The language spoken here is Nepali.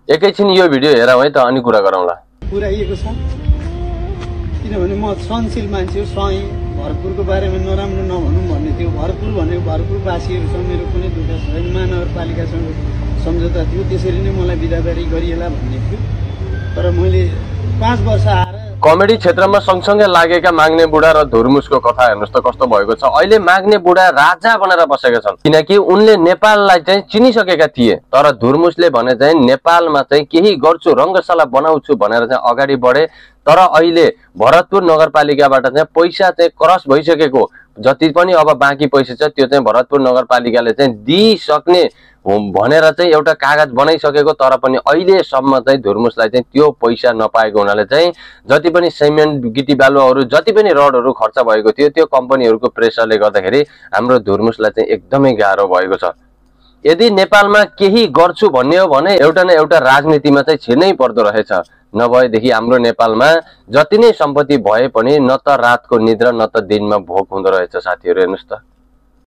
एकैछिन यो भिडियो हेरौँ है त अनि कुरा गरौँला। पुर्याइएको छ किनभने म सहनशील मान्छे हो। सही भरतपुरको बारेमा नराम्रो नभनौँ भन्ने थियो। भरतपुर भनेको भरतपुरवासीहरूसँग मेरो कुनै दुःख छैन। महानगरपालिकासँग सम्झौता थियो, त्यसरी नै मलाई बिदाबारी गरिएला भन्ने थियो। तर मैले 5 वर्ष आएर कमेडी क्षेत्रमा सँगसँगै लागेका माग्ने बुढा र धुर्मुसको कथा हेर्नुहोस् त कस्तो भएको छ। अहिले माग्ने बुढा राजा बनेर बसेका छन् किनकि उनले नेपाललाई चाहिँ चिनिसकेका थिए। तर धुर्मुसले भने चाहिँ नेपालमा चाहिँ केही गर्छु, रङ्गशाला बनाउँछु भनेर चाहिँ अगाडि बढे। तर अहिले भरतपुर नगरपालिकाबाट चाहिँ पैसा चाहिँ क्रस भइसकेको, जति पनि अब बाँकी पैसा छ त्यो चाहिँ भरतपुर नगरपालिकाले चाहिँ दिइसक्ने भनेर चाहिँ एउटा कागज बनाइसकेको। तर पनि अहिलेसम्म चाहिँ धुर्मुसलाई चाहिँ त्यो पैसा नपाएको हुनाले चाहिँ जति पनि सिमेन्ट गिटी बालुवाहरू जति पनि रडहरू खर्च भएको थियो त्यो कम्पनीहरूको प्रेसरले गर्दाखेरि हाम्रो धुर्मुसलाई चाहिँ एकदमै गाह्रो भएको छ। यदि नेपालमा केही गर्छु भन्ने हो भने एउटा न एउटा राजनीतिमा चाहिँ छिर्नै पर्दो रहेछ। नभएदेखि हाम्रो नेपालमा जति नै सम्पत्ति भए पनि न त रातको निद्रा न त दिनमा भोक हुँदो रहेछ साथीहरू। हेर्नुहोस् त।